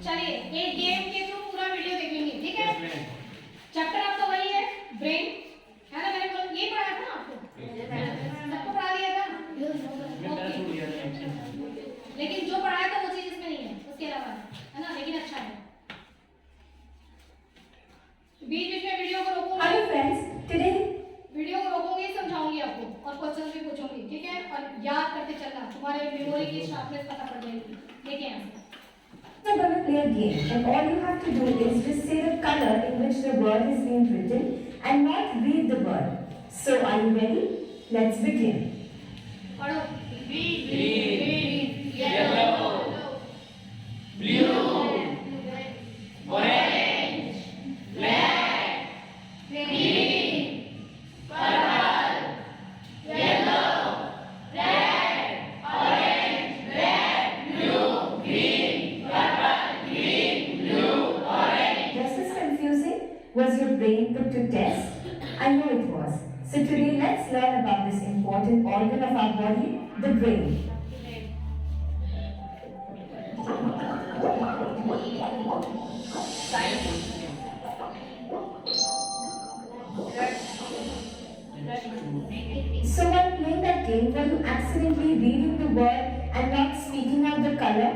चलिए एक गेम के थ्रू पूरा वीडियो देखेंगे, ठीक है। चैप्टर आपका वही है ब्रेन, है ना। मैंने ये पढ़ाया था ना आपको, सबको पढ़ा दिया था। लेकिन जो पढ़ाया था वो चीज इसमें नहीं है, उसके अलावा है ना, लेकिन अच्छा है। बीच बीच में वीडियो को रोकूंगी। हेलो फ्रेंड्स, टुडे वीडियो को रोकूंगी, समझाऊंगी आपको और क्वेश्चन भी पूछूंगी, ठीक है। और याद करते चलना, तुम्हारे मेमोरी की शार्पनेस पता पड़ जाएगी। देखिए we're going to play a game, and all you have to do is just say the color in which the word is being written and not read the word. So, are you ready? Let's begin. पढ़ो। Green, yellow, blue, orange, black, green, purple, yellow, red, orange, black, blue, green, purple, green, blue, orange. Was this confusing? Was your brain put to test? I know it was. So today let's learn about this important organ of our body, the brain. So while playing that game, were you accidentally reading the word and not speaking out the color?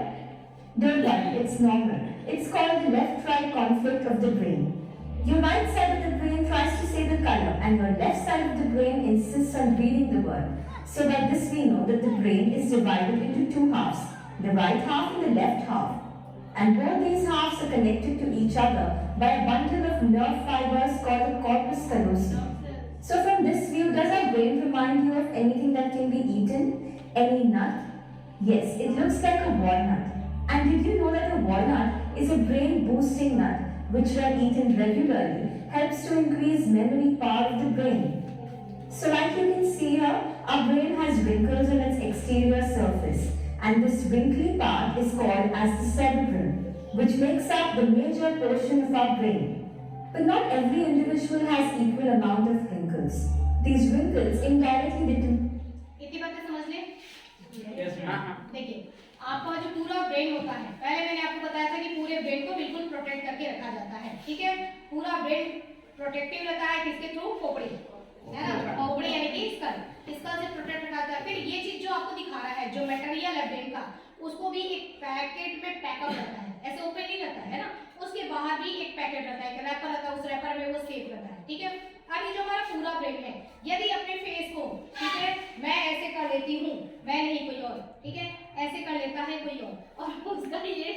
Don't worry, it's normal. It's called the left-right conflict of the brain. Your right side of the brain tries to say the color and your left side of the brain insists on reading the word. So by this we know that the brain is divided into two halves, the right half and the left half. And both these halves are connected to each other by a bundle of nerve fibers called the corpus callosum. So from this view, does our brain remind you of anything that can be eaten? Any nut? Yes, it looks like a walnut. And did you know that a walnut is a brain boosting nut which when eaten regularly helps to increase memory power of the brain? So like you can see here, our brain has wrinkles on its exterior surface. And this wrinkly part is called as the cerebrum, which makes up the major portion of our brain. But not every individual has equal amount of wrinkles. These wrinkles indirectly determine. इतनी बातें समझ ले। Yes, ma'am. देखिए आपका जो पूरा brain होता है, पहले मैंने आपको बताया था कि पूरे ब्रेन को बिल्कुल प्रोटेक्ट करके रखा जाता है, ठीक है। पूरा ब्रेन प्रोटेक्टिव रहता है किसके थ्रू? खोपड़ी, है ना। खोपड़ी यानी कि स्कल से प्रोटेक्ट रखा जाता है। फिर ये चीज जो आपको दिखा रहा है, जो मटेरियल है ब्रेन का, उसको भी एक पैकेट में पैकअप रहता है, ऐसे ओपन नहीं रहता है ना। उसके बाहर भी एक पैकेट रहता है, एक रैपर रहता है, उस रैपर में वो सेफ रहता है, ठीक है। अब ये जो हमारा पूरा ब्रेन है, यदि अपने फेस को, ठीक है, मैं ऐसे कर लेती हूँ, मैं नहीं कोई और, ठीक है, ऐसे कर लेता है कोई और उसका ये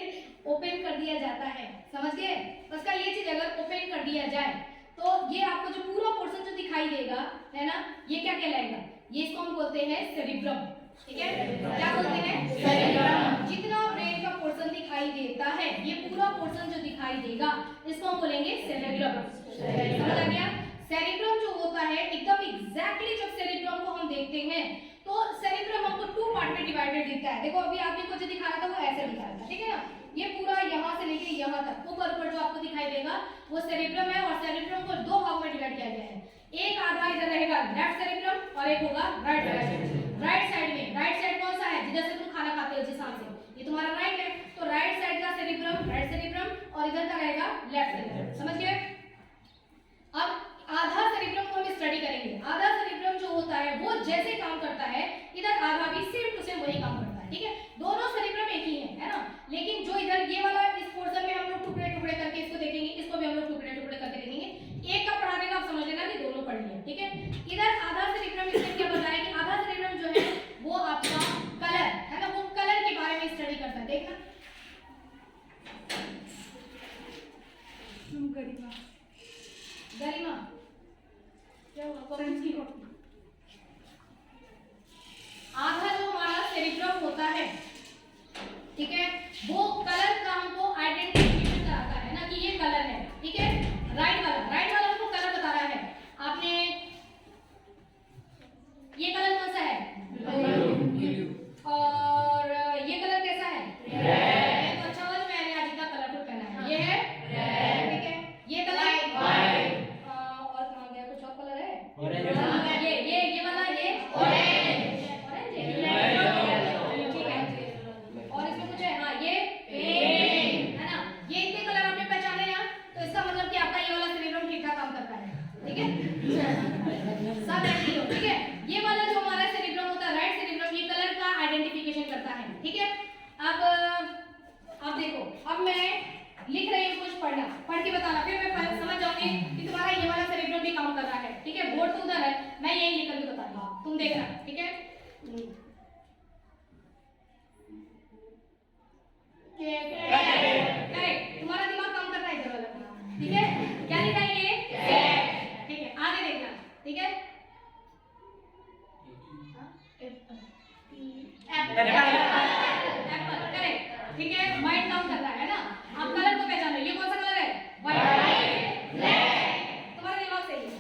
ओपन कर दिया जाता है, समझ गए। उसका ये चीज अगर ओपन कर दिया जाए तो ये आपको जो पूरा पोर्शन जो दिखाई देगा, है ना, ये क्या कहलाएगा? ये इसको हम बोलते हैं सेरिब्रम, ठीक है। क्या बोलते हैं? सेरिब्रम। जितना ब्रेन का पोर्शन दिखाई देता है, ये पूरा पोर्शन जो दिखाई देगा, इसको हम बोलेंगे सेरिब्रम। समझ आ गया? सेरिब्रम जो होता है एकदम एग्जैक्टली, जब सेरिब्रम को हम देखते हैं तो सेरिब्रम हमको टू पार्ट में डिवाइडेड दिखता है। देखो अभी आपने को जो दिखा रहा था वो ऐसे दिखा रहा था, ठीक है ना। ये पूरा यहाँ से लेके यहाँ तक ऊपर ऊपर जो आपको दिखाई देगा वो सेरिब्रम है, और सेरिब्रम को दो भाग में डिवाइड किया गया है। एक आधा इधर रहेगा लेफ्ट सेरिब्रम और एक होगा राइट सेरिब्रम। राइट साइड में, राइट साइड कौन सा है? जिधर से तुम खाना खाते हो, जिस हाथ से, ये तुम्हारा राइट है, तो राइट साइड का सेरिब्रम राइट सेरिब्रम और इधर का रहेगा लेफ्ट सेरिब्रम। समझ गए? अब आधा सेरिब्रम को हम स्टडी करेंगे। आधा सेरिब्रम जो होता है वो जैसे काम करता है, इधर आधा भी सेम टू सेम वही काम करता है, ठीक है। दोनों सेरिब्रम एक ही है ना। लेकिन जो इधर ये वाला इस पोर्शन में हम लोग टुकड़े टुकड़े करके इसको देखेंगे, इसको भी हम लोग टुकड़े टुकड़े करके देखेंगे। एक का पढ़ा देगा, आप समझ लेना कि दोनों पढ़ लिए, ठीक है। इधर आधा सेरिब्रम इसमें क्या बताया कि आधा सेरिब्रम जो है वो आपका कलर, है ना, वो कलर के बारे में स्टडी करता है। देखना गरिमा क्या हुआ? आधा जो हमारा सेरिब्रम होता है, ठीक है, वो कलर का हमको आइडेंटिफिकेशन कराता है ना, कि ये कलर है, ठीक है। राइट वाला हमको कलर बता रहा है। आपने ये कलर कौन सा है? और ये कलर कैसा है? रेड। तो अच्छा हुआ मैंने आज इतना कलरफुल पहना है। ये है रेड, ठीक है। ये कलर व्हाइट। और कहाँ गया? कुछ और कलर है? ऑरेंज। ये वाला ये ऑरेंज। ऑरेंज है, ठीक है। और इसमें कुछ है? हाँ, ये पिंक। पढ़ना, पढ़ के बताना, फिर मैं समझ जाऊंगी कि तुम्हारा ये वाला सेरेब्रम भी काम कर रहा है। ठीक है, बोर्ड तो उधर है, मैं यही लिख करके बता रही हूँ, तुम देखना। ठीक है, करेक्ट, तुम्हारा दिमाग काम कर रहा है इधर वाला। ठीक है, क्या लिखा है ये? ठीक है, आगे देखना। ठीक है, एप्पल, करेक्ट। ठीक है, माइंड काम कर रहा है ना। आप कलर को पहचानो, ये कौन सा कलर है? व्हाइट, तुम्हारा दिमाग सही है।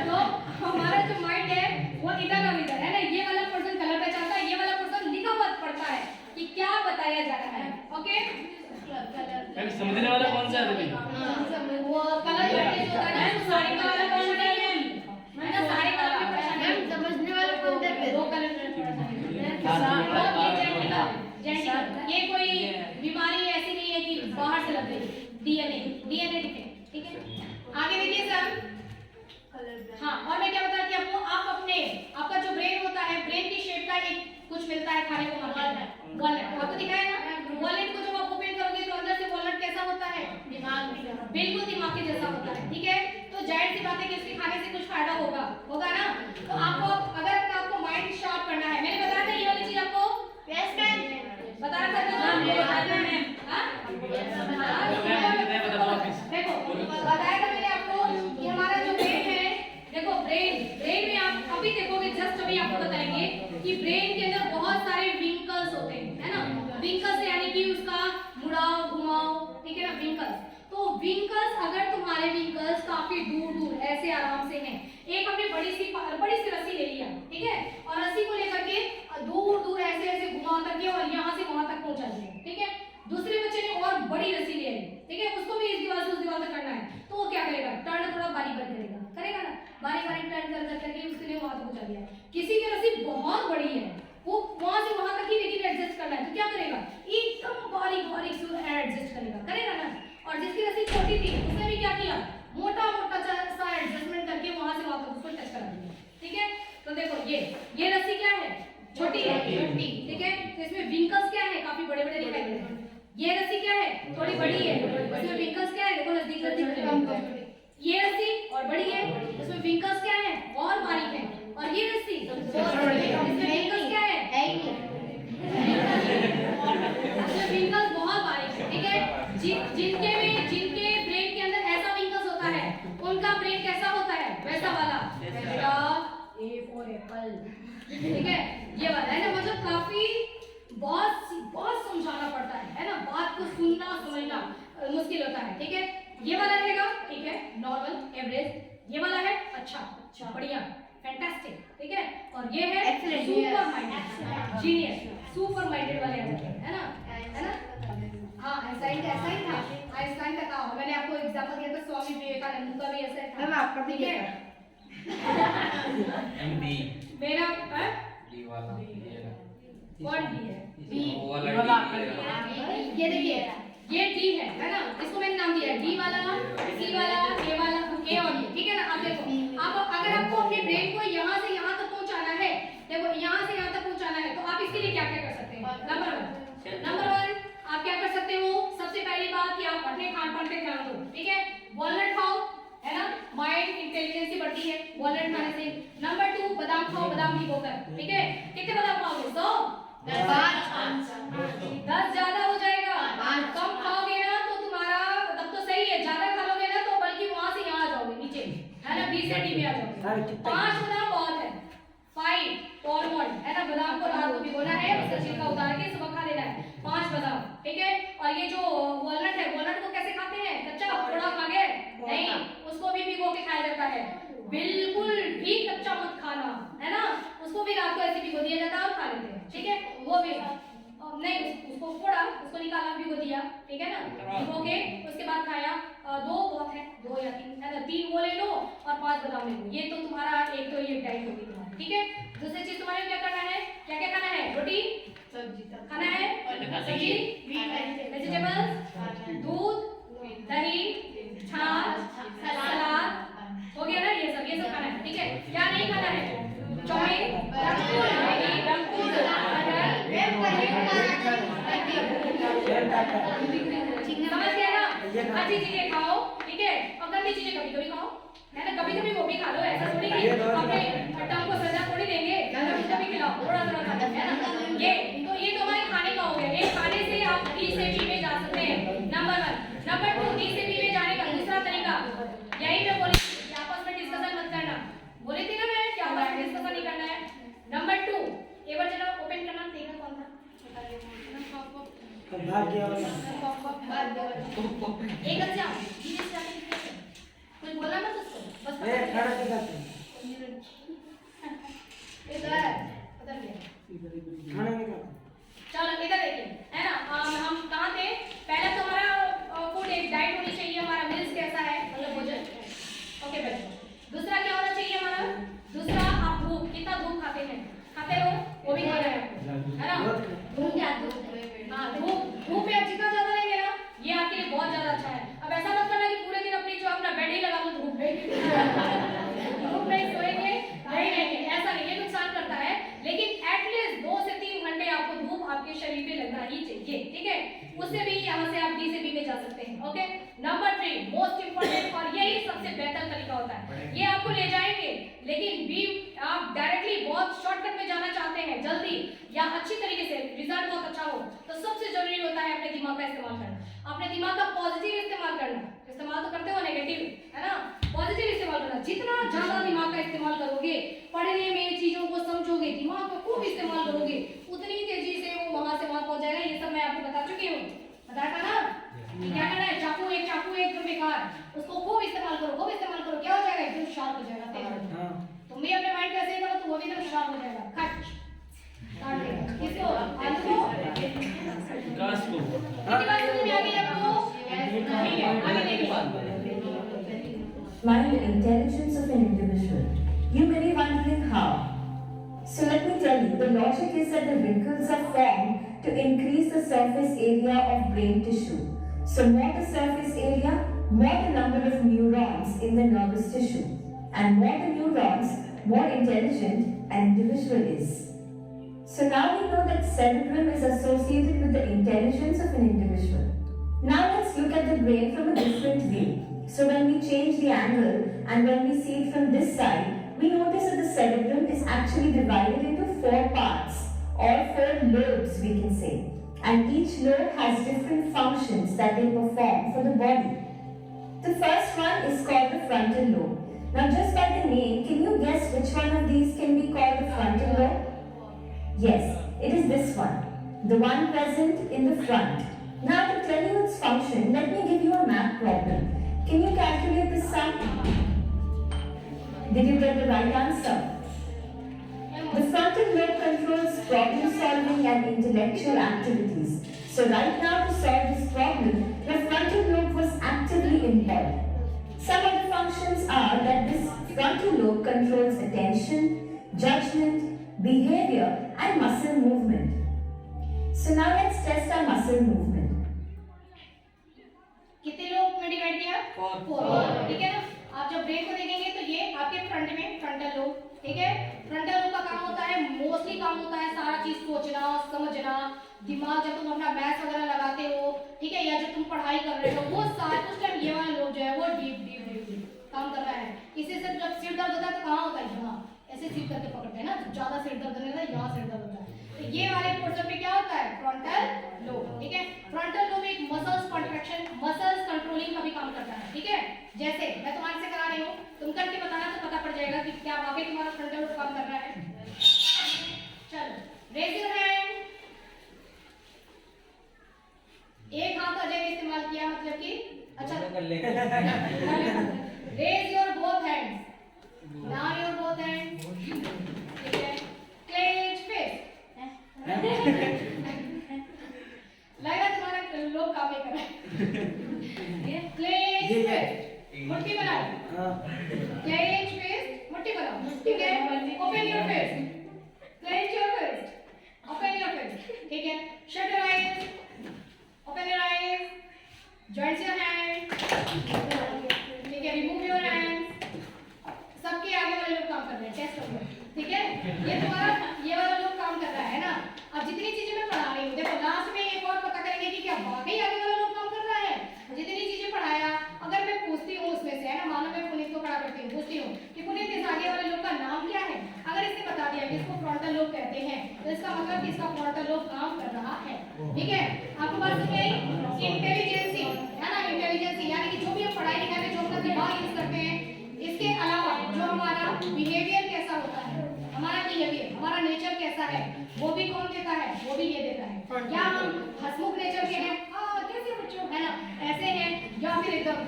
तो हमारा जो माइंड है वो इधर और इधर है ना। ये वाला पर्सन कलर पहचानता है, ये वाला पर्सन लिखा हुआ पढ़ता है कि क्या बताया जा रहा है। ओके, मैम समझने वाला कौन सा है अभी? वो कलर जो होता है ना, सारे कलर का परेशानी है ना, सारे कलर में परेशानी है। समझने वाला कौन है? दो कलर में परेशानी है। ये कोई बीमारी ऐसी नहीं है कि बाहर से लग गई। DNA defect. ठीक है, आगे देखिए सर। हाँ, और मैं क्या बता रही थी आपको, आप अपने आपका जो ब्रेन होता है, ब्रेन की शेप का एक कुछ मिलता है खाने को, वॉलनट। आपको दिखाया ना, वॉलनट को जब आप ओपन करोगे तो अंदर से वॉलनट कैसा होता है? दिमाग, बिल्कुल दिमाग के जैसा होता है। ठीक है, तो जाहिर सी बात है कि इसके खाने से कुछ फायदा होगा ना। तो आपको अगर आपको माइंड शार्प करना है, मैंने बताया था ये वाली चीज आपको। यस मैम, बता रहा था ना। देखो, बताया था मैंने आपको कि हमारा जो ब्रेन है, देखो ब्रेन में आप अभी देखोगे, जस्ट अभी आपको बताएंगे कि ब्रेन के अंदर बहुत सारे विंकल्स होते हैं, है ना। विंकल्स यानी कि उसका मुड़ाव, घुमाव। ठीक है ना, विंकल्स। तो विंकल्स, अगर तुम्हारे विंकल्स काफी दूर ऐसे आराम से हैं, एक हमने बड़ी सी रस्सी ले लिया, ठीक है, और रस्सी को लेकर के दूर ऐसे घुमा करके और यहाँ से वहां तक पहुंचा दिया। ठीक है, दूसरे बच्चे ने और बड़ी रस्सी ले ली, ठीक है, उसको भी इस दीवार से उस दीवार तक करना है, तो वो क्या करेगा? टर्न थोड़ा बारी करेगा ना, बारी टर्न करके उसके लिए वहां तक पहुंचा दिया। किसी की रस्सी बहुत बड़ी है, वो वहां से वहां तक ही लेकिन एडजस्ट करना है, तो क्या करेगा? एकदम बारीक से एडजस्ट करेगा ना। और जिसकी रस्सी छोटी थी उसने भी क्या किया? मोटा सा एडजस्टमेंट करके वहां से वहां तक उसको टच करा दिया। ठीक है, तो देखो ये रस्सी क्या है? छोटी है। ठीक है, तो इसमें विंकल्स क्या है? काफी बड़े दिखाई दे रहे हैं। ये रस्सी क्या है? थोड़ी बड़ी है, इसमें विंकल्स क्या है? देखो नजदीक ये रस्सी और बड़ी है, इसमें विंकल्स क्या है? और बारीक है। और ये रस्सी इसमें विंकल्स क्या है? इसमें विंकल्स बहुत बारीक है। ठीक है, जिनके ब्रेन के अंदर ऐसा विंकल्स होता है, उनका ब्रेन कैसा होता है? वैसा वाला, A for apple। ठीक है, ये वाला है ना, मतलब काफी बहुत समझाना पड़ता है ना, बात को सुनना समझना मुश्किल होता है। ठीक है, ये वाला रहेगा, ठीक है, नॉर्मल एवरेज। ये वाला है अच्छा बढ़िया फैंटास्टिक। ठीक है, और ये है super minded genius, super minded वाले आ जाते हैं, है ना। हाँ, आइंस्टाइन का ऐसा ही था, आइंस्टाइन का था। मैंने आपको एग्जांपल दिया था स्वामी विवेकानंद का भी ऐसा ही था। आपका भी है मेरा डी वाला कौन डी है? डी वाला ये देखिए, ये डी है ना, इसको मैंने नाम दिया है डी वाला, सी वाला, ए वाला, ए और ये। ठीक है ना, आप देखो, आप अगर आपको अपने ब्रेन को यहाँ से यहाँ तक पहुँचाना है, देखो यहाँ से यहाँ तक पहुँचाना है, तो आप इसके लिए क्या कर सकते हैं? नंबर वन आप क्या कर सकते हो? सबसे पहली बात कि आप अपने खान-पान पे ध्यान दो। ठीक है, वॉलनट खाओ, है ना, माइंड इंटेलिजेंस बढ़ती है वॉलनट खाने से। नंबर 2 बादाम खाओ, बादाम भिगोकर। ठीक है, कितने बादाम खाओगे? 100 10 ज्यादा हो जाएगा। कम खाओगे ना तो तुम्हारा तब तो सही है, ज्यादा खा लोगे ना तो बल्कि वहां से यहाँ आ जाओगे नीचे, है ना, 20 से डी में आ जाओगे। 5 बादाम बहुत है। 5 ऑलमंड, है ना, बादाम को रात को भिगोना है, उसका छिलका उतार के सुबह खा लेना है। 5 बादाम। ठीक है, और ये जो वॉलनट है, वॉलनट को कैसे खाते हैं? कच्चा थोड़ा खा गए? नहीं, उसको भी भिगो के खाया जाता है। बिल्कुल भी कच्चा मत खाना, है ना, उसको भी रात को ऐसे भिगो दिया जाता है और खा लेते हैं। ठीक है, वो भी नहीं, उसको फोड़ा, उसको निकाला, भिगो दिया। ठीक है ना, भिगो के उसके बाद खाया। 2 बहुत है, 2 या 3, है ना, 3 वो ले लो और 5 बादाम ले लो। ये तो तुम्हारा एक तो ये डाइट होगी तुम्हारी। ठीक है, दूसरी चीज तुम्हारे क्या करना है? क्या क्या खाना है? रोटी सब्जी खाना है, सब्जी वेजिटेबल्स, दूध, दही, छाछ, सलाद, हो गया ना, ये सब खाना है। ठीक है, क्या नहीं खाना है? चाउमीन, समझ गए ना? अच्छी चीजें खाओ, ठीक है, और गंदी चीजें कभी कभी खाओ, है ना, कभी कभी वो भी खा लो, ऐसा थोड़ी कि अपने टंग को सजा थोड़ी देंगे, कभी कभी खिलाओ, थोड़ा थोड़ा खा लो, है ना। ये तो हमारे खाने का हो गया, ये खाने से आप डी से बी में जा सकते हैं, नंबर 1। नंबर 2, डी से बी में जाने का दूसरा तरीका, यही मैं बोली आपस में डिस्कशन मत करना, बोली थी ना मैं कि आपस में डिस्कशन नहीं करना है। नंबर 2, एक बार जरा ओपन करना, देखना कौन था, भाग्य वाला एक अच्छा कुछ बोला मत उसको, बस ए खड़ा के साथ इधर उधर गया, खाना नहीं खा चलो इधर देखिए, है ना, हम कहाँ थे, पहले तो हमारा फूड एक डाइट होनी चाहिए, हमारा मील्स कैसा है, मतलब भोजन, ओके बच्चों। दूसरा क्या होना चाहिए हमारा, दूसरा आप धूप, कितना धूप खाते हो, वो भी खाना है आपको, है ना, धूप क्या, हाँ धूप में आप जितना ज्यादा लेंगे ना, ये आपके लिए बहुत ज्यादा अच्छा है। अब ऐसा मत करना कि पूरे दिन अपनी जो अपना बेड ही लगा लो धूप में सोएंगे नहीं रहेंगे, ऐसा नहीं, ये नुकसान करता है, लेकिन एटलीस्ट 2 से 3 घंटे आपको धूप आपके शरीर पे लगना ही चाहिए, ठीक है, उससे भी यहाँ से आप डी से बी में जा सकते हैं, ओके। नंबर 3 मोस्ट इंपॉर्टेंट, और यही सबसे बेहतर तरीका होता है, ये आपको ले जाएंगे, लेकिन बी आप डायरेक्टली बहुत शॉर्टकट में जाना चाहते हैं, जल्दी या अच्छी तरीके से रिजल्ट बहुत अच्छा हो, तो सबसे जरूरी होता है अपने दिमाग का इस्तेमाल करना, अपने दिमाग का पॉजिटिव इस्तेमाल करना, इस्तेमाल तो करते हो नेगेटिव, है ना, पॉजिटिव इस्तेमाल करना, जितना ज्यादा दिमाग का इस्तेमाल करोगे, पढ़ने में चीजों को समझोगे, दिमाग का खूब इस्तेमाल करोगे, उतनी तेजी से वो वहां से वहां पहुंच जाएगा। ये सब मैं आपको बता चुकी हूँ, बताया था ना कि क्या करना है, चाकू एक बेकार, उसको खूब इस्तेमाल करो, क्या हो जाएगा, एकदम शार्प हो जाएगा तेज। हां तुम भी अपने माइंड कैसे करो तो वो भी एकदम शार्प हो जाएगा, कट काट देगा किसको, आलू को, काश को कितनी बात समझ में आ गई आपको, ठीक है, आगे देखिए। Mind the intelligence of an individual. You may be wondering how. So let me tell you, the logic is that the wrinkles are formed to increase the surface area of brain tissue. So more the surface area, more the number of neurons in the nervous tissue. And more the neurons, more intelligent an individual is. So now we know that cerebrum is associated with the intelligence of an individual. Now let's look at the brain from a different view. So when we change the angle and when we see it from this side, we notice that the cerebrum is actually divided into 4 parts or 4 lobes we can say. And each lobe has different functions that they perform for the body. The first one is called the frontal lobe. Now just by the name, can you guess which one of these can be called the frontal lobe? Yes, it is this one, the one present in the front. Now to tell you its function, let me give you a math problem. Can you calculate the sum? Did you get the right answer? The frontal lobe controls problem solving and intellectual activities. So right now to solve this problem, the frontal lobe was actively employed. Some other functions are that this frontal lobe controls attention, judgment, behavior and muscle movement. So now let's test our muscle movement. कितने लोग में divide किया, 4, ठीक है ना। आप जब brain को देखेंगे तो ये आपके फ्रंट में फ्रंटल लोब, ठीक है, फ्रंटल लोब का काम होता है, मोस्टली काम होता है सारा चीज सोचना, समझना, दिमाग जब तुम अपना मैथ्स वगैरह लगाते हो, ठीक है, या जब तुम पढ़ाई कर रहे हो, वो सारा उस टाइम ये वाला लोब जो है वो डीप काम कर रहा है। इसी से जब सिर दर्द होता है तो कहाँ होता है, यहाँ ऐसे सिर करके पकड़ते हैं ना, जब ज्यादा सिर दर्द होता है यहाँ सिर दर्द होता है, तो ये वाले पोर्शन पे क्या होता है, फ्रंटल लोब, ठीक है। फ्रंटल लोब एक मसल्स कॉन्ट्रैक्शन, मसल्स कंट्रोलिंग का भी काम करता है, ठीक है। जैसे मैं तुम्हारे से करा रही हूँ, तुम करके बताना तो पता पड़ जाएगा कि क्या वाकई तुम्हारा फ्रंटल लोब काम कर रहा है। चलो रेज योर हैंड, एक हाथ अजय ने इस्तेमाल किया, मतलब कि अच्छा raise your both hands, now your both hands, ठीक है, क्लेंच फिस्ट, लगा तुम्हारा लोग काम नहीं कर रहा है, क्लेंच फिस्ट, मुट्ठी बनाओ, क्लेंच फिस्ट, मुट्ठी बनाओ, ठीक है, open your fist, clench your fist, open your fist, ठीक है, shut your eyes, open your eyes, join your hands, ठीक है, remove your hands, सबके आगे वाले लोग काम कर रहे हैं, टेस्ट हो गया, ठीक है, ये तुम्हारा ये वाला लोग काम कर रहा है ना। अब जितनी चीजें मैं पढ़ा रही हूँ, देखो लास्ट में एक और पता करेंगे कि क्या वाकई आगे वाला लोग काम कर रहा है, जितनी चीजें इंटेलिजेंसी है ना, इंटेलिजेंसी यानी कि जो भी हम पढ़ाई लिखाई में जो अपना दिमाग यूज करते हैं, इसके अलावा जो हमारा बिहेवियर कैसा होता है, हमारा बिहेवियर, हमारा नेचर कैसा है, वो भी कौन देता है, वो भी ये देता है। क्या हम हंसमुख नेचर के हैं, कैसे बच्चों है ना, ऐसे हैं, या फिर एकदम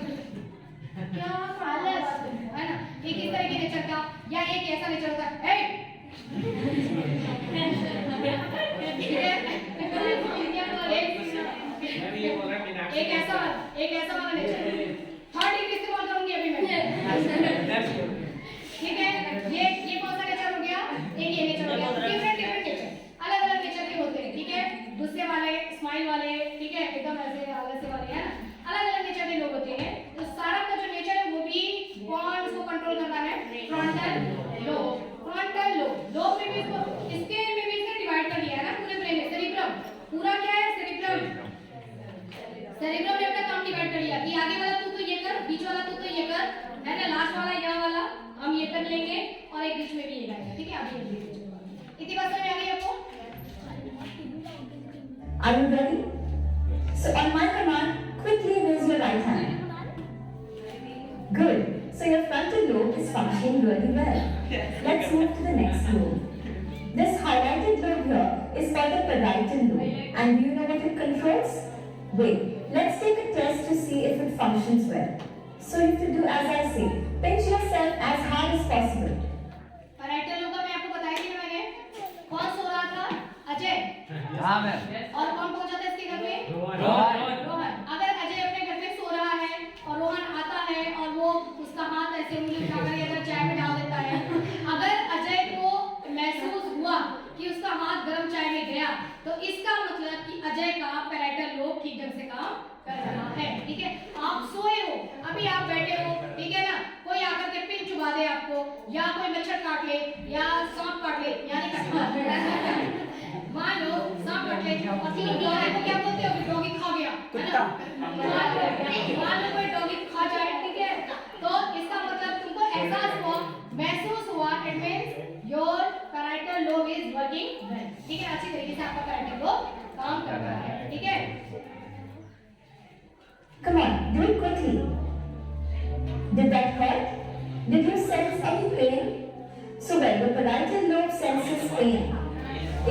क्या हाल है बात है ना, एक इस तरह के नेचर का, या एक ऐसा नेचर होता है, हे एक ऐसा वाला नेचर, थर्ड डिग्री इस्तेमाल करूंगी अभी मैं, ठीक है। ये कौन सा नेचर हो गया, एक ये नेचर हो गया, डिफरेंट नेचर, अलग अलग नेचर के होते हैं, ठीक है। गुस्से वाले, स्माइल वाले, ठीक है, एकदम ऐसे आलस्य वाले, है ना, अलग अलग नेचर के लोग होते हैं। तो सारा का जो नेचर है वो भी कौन उसको कंट्रोल करता है, फ्रंटल लोब। फ्रंटल लोब में भी इसके में भी इसने डिवाइड कर दिया है ना पूरे ब्रेन में। सेरिब्रम पूरा क्या है, सेरिब्रम, सेरिब्रम ने अपना काम डिवाइड कर लिया कि आगे वाला तू तो ये कर, बीच वाला तू तो ये कर, है ना, लास्ट वाला यहाँ वाला हम ये कर लेंगे और एक बीच में भी ये गाएगा, ठीक है। अभी इतनी बात समझ आ गई आपको? Are you ready? So on my command, quickly raise your right hand. Good. So your frontal lobe is functioning really well. Let's move to the next lobe. This highlighted lobe here is called the parietal lobe. And do you know what it controls? Wait, let's take a test to see if it functions well. So you have to do as I say. Pinch yourself as hard as possible. Parietal lobe का मैं आपको बताई थी मैंने, कौन सो रहा था, अजय, हाँ मैम, और कौन पहुंचा था इसके घर में, रोहन। रोहन। अगर अजय अपने घर में सो रहा है और रोहन आता है और वो उसका हाथ ऐसे उंगली उठाकर अगर चाय में डाल देता है, अगर अजय को महसूस हुआ कि उसका हाथ गर्म चाय में गया, तो इसका मतलब कि अजय का पैराइटल लोब ठीक ढंग से काम कर रहा है, ठीक है। आप सोए हो, अभी आप बैठे हो, ठीक है ना, कोई आकर के पिन चुभा दे आपको, या कोई मच्छर काट ले, या सांप काट ले, यानी मान लो सांप काट ले और फिर डॉगी को क्या बोलते हो, डॉगी खा गया, है ना, मान लो कोई डॉगी खा जाए, ठीक है, तो इसका मतलब तुमको एहसास हुआ, महसूस हुआ, it means your parietal lobe is working well, ठीक है, अच्छी तरीके से आपका पैराइटल लोब काम कर रहा है, ठीक है। Come on, do it quickly. Did that hurt? Did you sense any pain? So well, the parietal lobe senses pain.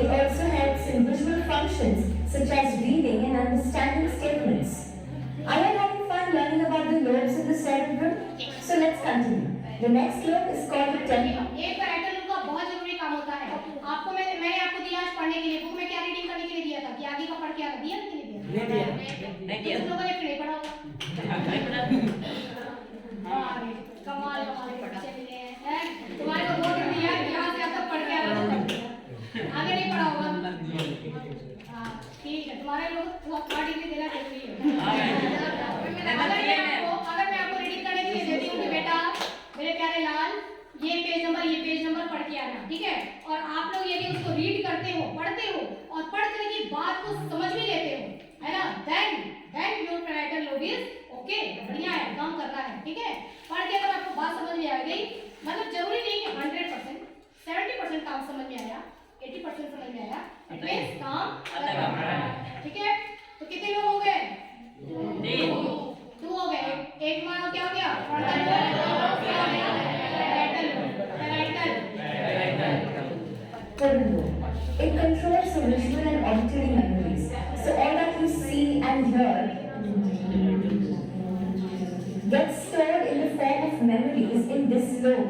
It also helps in visual functions such as reading and understanding statements. Are you having fun learning about the lobes in the cerebrum? So let's continue. The next lobe is called the temporal. एक parietal lobe का बहुत जरूरी काम होता है। आपको मैंने आपको दिया आज पढ़ने के लिए, बुक में क्या रीडिंग करने के लिए दिया था कि आगे का पढ़ के आना दिया कि नहीं दिया? नहीं दिया। तुम लोगों ने नहीं पढ़ा होगा। अरे कमाल कमाल के बच्चे मिले हैं, तुम्हारे को दो दिन दिया, यहाँ से अब तक पढ़ के आना होगा, आगे नहीं पढ़ा होगा। हाँ ठीक है, तुम्हारे लोग को थर्ड डिग्री देना जरूरी है। अगर मैं आपको रीडिंग करने के लिए देती हूँ कि बेटा मेरे प्यारे लाल ये पेज नंबर पढ़ के आना, ठीक है, और आप लोग यदि उसको रीड करते हो, पढ़ते हो और पढ़ कर की बात को समझ भी लेते हो, है ना, then your parietal lobe is okay, बढ़िया है, काम कर रहा है, ठीक है। पढ़ के अगर आपको बात समझ में आ गई, मतलब जरूरी नहीं कि 100%, 70% काम समझ में आया, 80% समझ में आया, इट मींस काम कर रहा है, ठीक है। तो कितने लोग हो गए? 2 हो गए। एक मानो क्या हो गया? Third lobe. It controls the visual and auditory memories. So all that you see and hear gets stored in the form of memories in this lobe.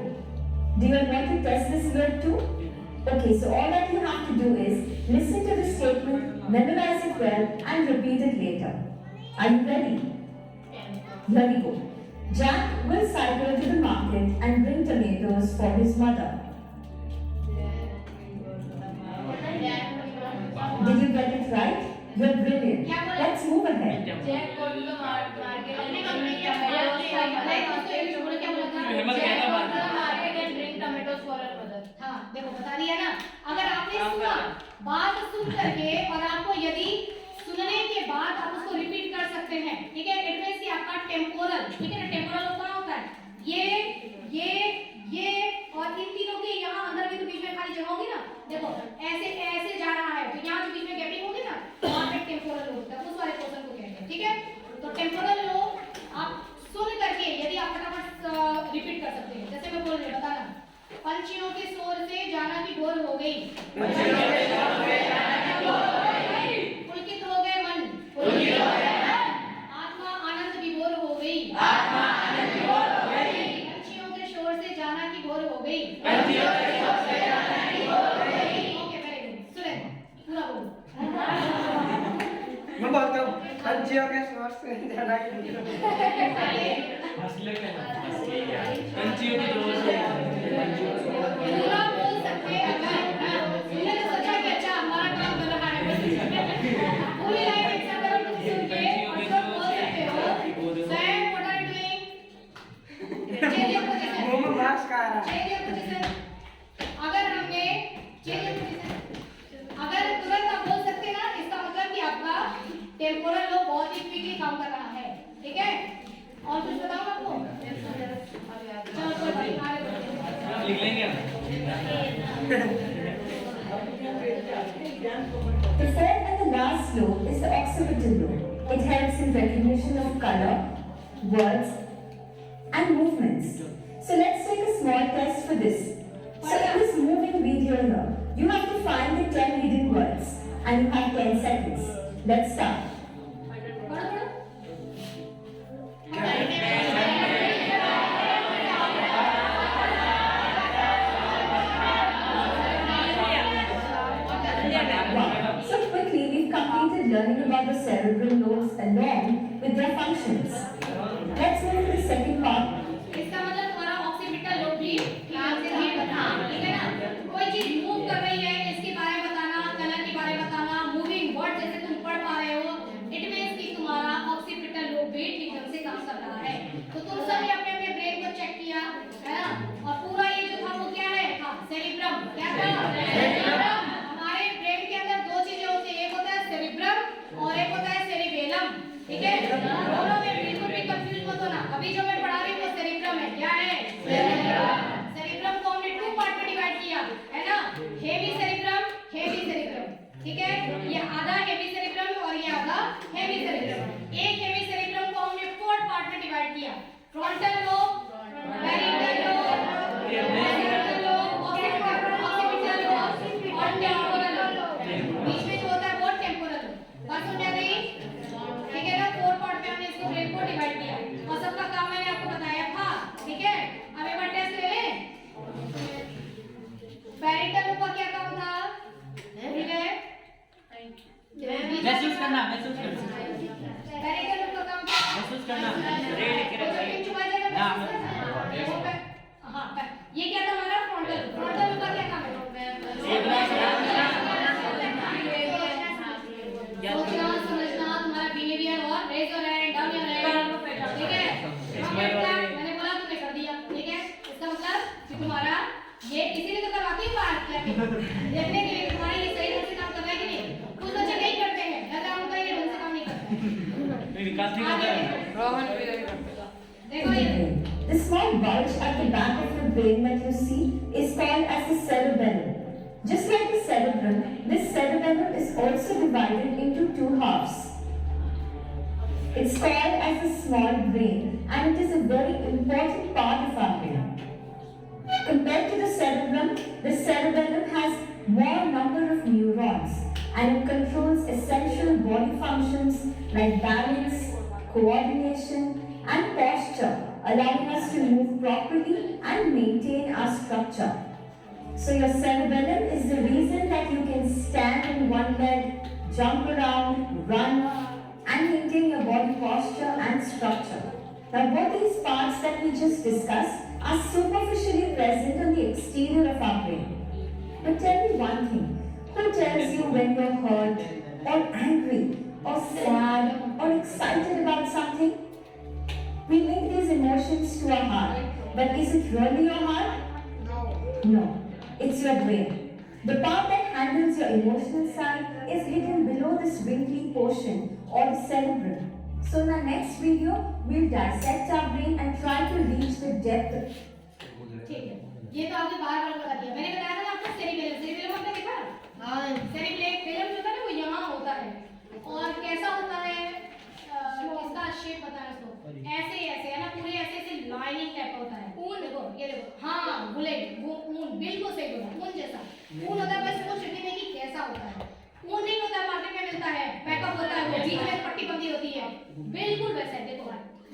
Do you want to test this lobe too? Okay, so all that you have to do is listen to the statement, memorize it well, and repeat it later. Are you ready? Here we go. Jack will cycle to the market and bring tomatoes for his mother. Did you get it right? You're brilliant. Let's move ahead. Jack go to the market and bring tomatoes for her mother. हाँ देखो बता दिया ना, अगर आपने सुना, बात सुन करके और आपको यदि सुनने के बाद आप उसको रिपीट कर सकते हैं, ठीक है, इट मींस कि आपका टेम्पोरल, ठीक है ना, टेम्पोरल कहाँ होता है, ये और इन तीनों के यहाँ अंदर भी तो बीच में खाली जगह होगी ना, देखो ऐसे ऐसे जा रहा है, तो यहाँ जो बीच में गैपिंग होगी ना, वहाँ पे टेम्पोरल होता है, उस वाले पोर्शन को कहते हैं, ठीक है। पंछियों के शोर से जाना की भोर हो गई। पुलकित हो गए मन। आत्मा आनंद विभोर हो गई। पंछियों के शोर से जाना की भोर हो गई। Okay very good. सुने पूरा बोलो। मैं बोलता हूँ पंछियों के शोर से जाना की पंछियों की जोर से पूरा बोल सकते हैं अगर तुमने तो सोचा कि अच्छा हमारा काम कर रहा है पूरी लाइन एक साथ अगर तुम सुन के मतलब बोल सकते हो Sam what are you doing change your position मुंह में घास खा रहा है। चेंज योर पोजीशन अगर हमने चेंज योर पोजीशन अगर तुरंत आप बोल सकते ना इसका मतलब कि आपका टेम्पोरल लोब बहुत ही क्विकली काम कर रहा है। ठीक है और कुछ बताऊं आपको चलो कोई बात नहीं आगे बढ़ते हैं। लिख लेंगे हम। The fourth and the last lobe is the occipital lobe. It helps in recognition of color, words, and movements. So let's take a small test for this. So in this moving video here, you have to find the 10 hidden words and you have 10 seconds. Let's start. पढ़ो Wow. So quickly we've completed learning about the cerebral lobes along with their functions. Let's move to the second part. इसका मतलब तुम्हारा occipital lobe भी ध्यान से ही बता। ठीक है ना कोई चीज मूव कर रही है इसके बारे में बताना कलर के बारे में बताना मूविंग वर्ड जैसे तुम पढ़ पा रहे हो इट मींस कि तुम्हारा ऑक्सीपिटल लोब भी ठीक ढंग से काम कर रहा है। तो तुम सभी अपने अपने ब्रेन को चेक किया है ना और पूरा ये जो था वो क्या है था सेरिब्रम। क्या था सेरिब्रम। हमारे ब्रेन के अंदर दो चीजें होती है एक होता है सेरिब्रम और एक होता है सेरिबेलम। ठीक है दोनों में बिल्कुल भी कंफ्यूज मत होना। अभी जो मैं पढ़ा रही हूँ वो सेरिब्रम है। क्या है सेरिब्रम को हमने टू पार्ट में डिवाइड किया है ना हेवी सेरिब्रम हेवी सेरिब्रम। ठीक है ये आधा हेवी सेरिब्रम और ये आधा हेवी सेरिब्रम। एक हेवी सेरिब्रम को हमने फोर पार्ट में डिवाइड किया frontal lobe parietal lobe parietal lobe occipital lobe और टेम्पोरल लोब। बीच में जो होता है वो टेम्पोरल लोब। बात समझ आ गई। ठीक है ना फोर पार्ट में हमने इसको ब्रेन को डिवाइड किया और सबका काम मैंने आपको बताया था। ठीक है अब एक बार टेस्ट ले लें। पैरिटल लोब का क्या काम था भूल गए महसूस करना पैरिटल लोब का काम था महसूस करना हाँ ये क्या था हमारा फ्रंटल फ्रंटल लोब का क्या काम है सोचना समझना तुम्हारा बिहेवियर और raise your hand down your hand. ठीक है मैंने बोला तुमने कर दिया। ठीक है इसका मतलब कि तुम्हारा ये इसीलिए तो करवाती हूँ बात देखने के लिए तुम्हारा ये सही ढंग से काम कर रहा है कि नहीं। कुछ बच्चे नहीं करते हैं लग रहा है उनका ये ढंग से काम नहीं करता है। देखो ये The small bulge at the back of the brain that you see is called as the cerebellum. Just like the cerebrum, this cerebellum is also divided into two halves. It's called as the small brain and it is a very important part of our brain. Compared to the cerebellum has more number of neurons and it controls essential body functions like balance, coordination and posture, allowing us to move properly and maintain our structure. So your cerebellum is the reason that you can stand on one leg, jump around, run and maintain your body posture and structure. Now both these parts that we just discussed are superficially present on the exterior of our brain. But tell me one thing, who tells you when you're hurt or angry or sad or excited about something? We link these emotions to our heart, but is it really your heart? No, it's your brain. The part that handles your emotional side is hidden below this wrinkly portion or the cerebrum. So in our next video, we'll dissect our brain and try to reach the depth of ठीक है ये तो आपने बार-बार बता दिया। मैंने बताया था ना आपको सेरिबेलम सेरिबेलम आपने देखा हाँ सेरिबेलम जो था ना वो यहाँ होता है और कैसा होता है इसका शेप बता रहा हूँ ऐसे ऐसे है ना पूरे ऐसे ऐसे लाइनिंग टाइप का होता है ऊन देखो ये देखो हाँ बुलेट वो ऊन होता है। ऊन नहीं होता है, मार्केट में मिलता है, पैकअप होता है, वो बीच में पट्टी बंदी होती है, बिल्कुल वैसा है। देखो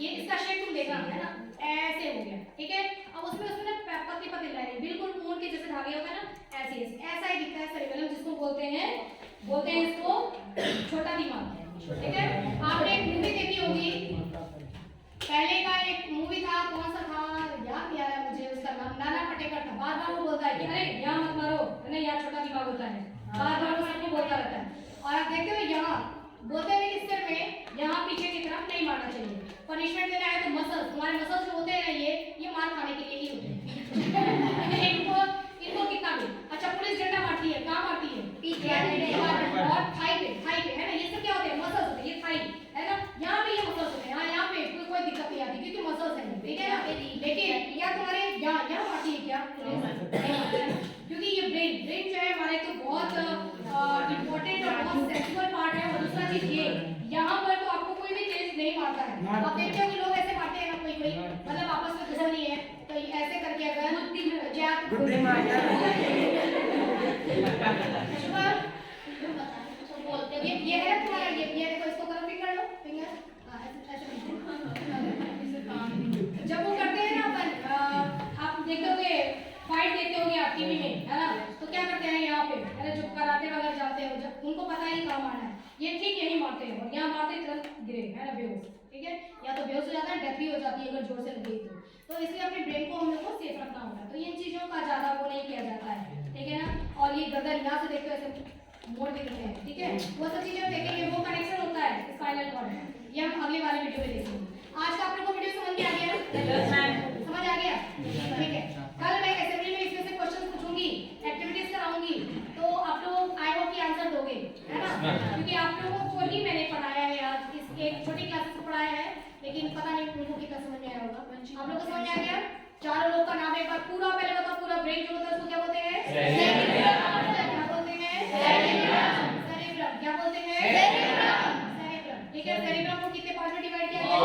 ये इसका शेप तुम देखा है ना, ऐसे हो गया, ठीक है। अब उसमें ना पत्ती पत्ती लाइन बिल्कुल ऊन के जैसे धागे होते हैं ना, ऐसे ऐसा ही दिखता है सेरिबेलम, जिसको बोलते हैं इसको छोटा दिमाग, ठीक है। आपने एक मूवी देखी होगी, पहले का एक मूवी था, कौन सा था याद नहीं आ रहा मुझे उसका नाम, नाना पाटेकर था। बार बार वो बोलता है कि अरे यहाँ मत मारो, है ना, यहाँ छोटा दिमाग होता है, बार बार वो सबको बोलता रहता है। और आप देखते हो यहाँ बोलते हैं इस सिर में यहाँ पीछे की तरफ नहीं मारना चाहिए, पनिशमेंट देना है तो मसल्स, तुम्हारे मसल्स जो होते हैं ये मार खाने के लिए ही होते हैं। इनको कितना भी अच्छा, पुलिस डंडा मारती है, कहाँ मारती है, पीछे और थाई पे, है ना, ये सब क्या होते हैं, मसल्स होते हैं, ये थाई है ना, यहाँ पे ये मसल्स होते हैं, यहाँ पे कोई दिक्कत नहीं आती क्योंकि मसल्स हैं, ठीक है ना। लेकिन या तुम्हारे यहाँ मारती है क्या, क्योंकि ये ब्रेन जो है हमारे तो बहुत इम्पोर्टेंट और बहुत सेंसिबल पार्ट है। और दूसरा चीज ये, यहाँ पर तो आपको कोई भी तेज नहीं मारता है। आप देखते हो कि लोग ऐसे मारते हैं ना, कोई मतलब आपस में दुश्मनी है तो ऐसे करके अगर ये है तुम्हारा, ये देखो, इसको करो, फिंगर लो, फिंगर जब वो करते हैं ना अपन, आप देखते होंगे फाइट देखते होंगे आप टीवी में, है ना, तो क्या करते हैं यहाँ पे, अरे जो कराटे वगैरह जाते हैं, जब उनको पता नहीं कहाँ मारना है, ये ठीक यही मारते हैं, और यहाँ मारते तुरंत गिरे, है ना, बेहोश, ठीक है, या तो बेहोश हो जाता है, डेथ भी हो जाती है अगर जोर से लगे तो इसलिए अपने ब्रेन को हम लोग को सेफ रखना होता है। तो इन चीजों का ज्यादा वो नहीं किया जाता है, ठीक है ना। और ये गर्दन यहाँ से देखते हो ऐसे मोड़ भी दिखते हैं, ठीक है, वो सब चीजें देखेंगे, वो कनेक्शन होता है स्पाइनल कॉर्ड में, ये हम अगले वाले वीडियो में देखेंगे। आज का आप लोगों को वीडियो समझ में आ गया ना, समझ आ गया, ठीक है। कल मैं असेंबली में इसमें से क्वेश्चन पूछूंगी, एक्टिविटीज कराऊंगी, तो आप लोग आई होप की आंसर दोगे, है ना, क्योंकि आप लोगों को ही मैंने पढ़ाया है आज, इस एक छोटी क्लासेस को पढ़ाया है, लेकिन पता नहीं उनको कितना समझ में आया होगा। आप लोग को समझ में आ गया? चारों लोग का नाम एक बार पूरा पहले बताओ, पूरा ब्रेन जो होता है उसको क्या बोलते हैं, क्या बोलते हैं, सेरेब्रम, क्या बोलते हैं, सेरेब्रम, ठीक है। सेरेब्रम को कितने पार्ट में डिवाइड किया गया है,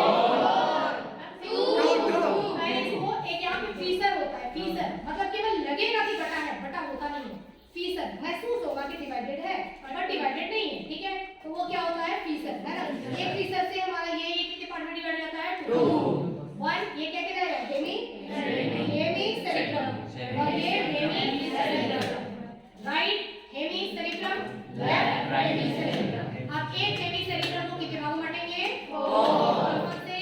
एक यहाँ पे फीसर होता है, फीसर मतलब केवल लगेगा कि बटा है, बटा होता नहीं है, फीसर महसूस होगा कि डिवाइडेड है पर डिवाइडेड नहीं है, ठीक है, तो वो क्या होता है, फीसर, है ना। एक फीसर से हमारा ये कितने पार्ट में डिवाइड होता है, 1, ये क्या कहते हैं, हेमी सेरेब्रम, और ये hemi cerebrum, right hemi cerebrum, left hemi cerebrum. अब एक हेमी सेरेब्रम को कितने भागों में बांटेंगे, 4 से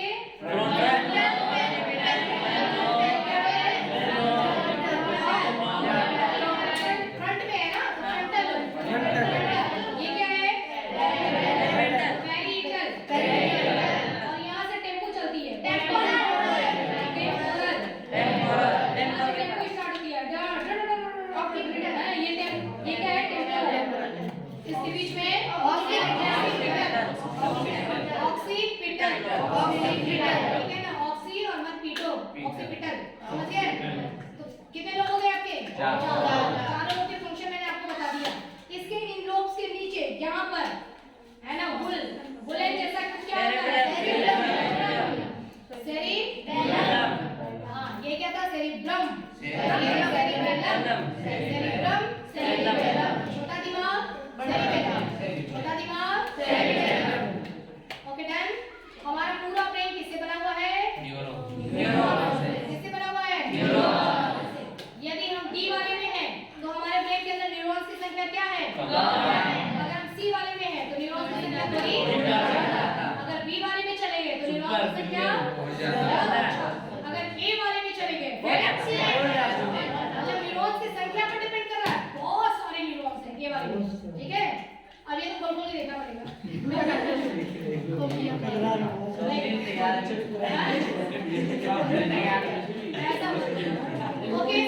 कितने लोग हो गए आपके, 4 लोगों के फंक्शन मैंने आपको बता दिया। इसके इन लोब्स के नीचे यहाँ पर है ना बुलेट जैसा कुछ क्या होता है, सेरिबेलम, हाँ ये क्या था, सेरिब्रम, सेरिबेलम, छोटा दिमाग सेरिबेलम, छोटा दिमाग सेरिबेलम, ओके डन। हमारा पूरा ब्रेन किससे बना हुआ है, न्यूरॉन से, किससे बना हुआ है, न्यूरॉन से। यदि हम डी वाले में हैं तो हमारे ब्रेन के अंदर न्यूरॉन्स की संख्या क्या है, अगर हम सी वाले में हैं तो न्यूरॉन्स की संख्या थोड़ी, अगर बी वाले में चले गए तो न्यूरॉन्स की संख्या, अगर ए वाले में चले गए मतलब न्यूरॉन्स की संख्या पर डिपेंड कर रहा है, बहुत सारे न्यूरॉन्स हैं ये वाले में, ठीक है। अब ये तो गोल-गोल ही देखना पड़ेगा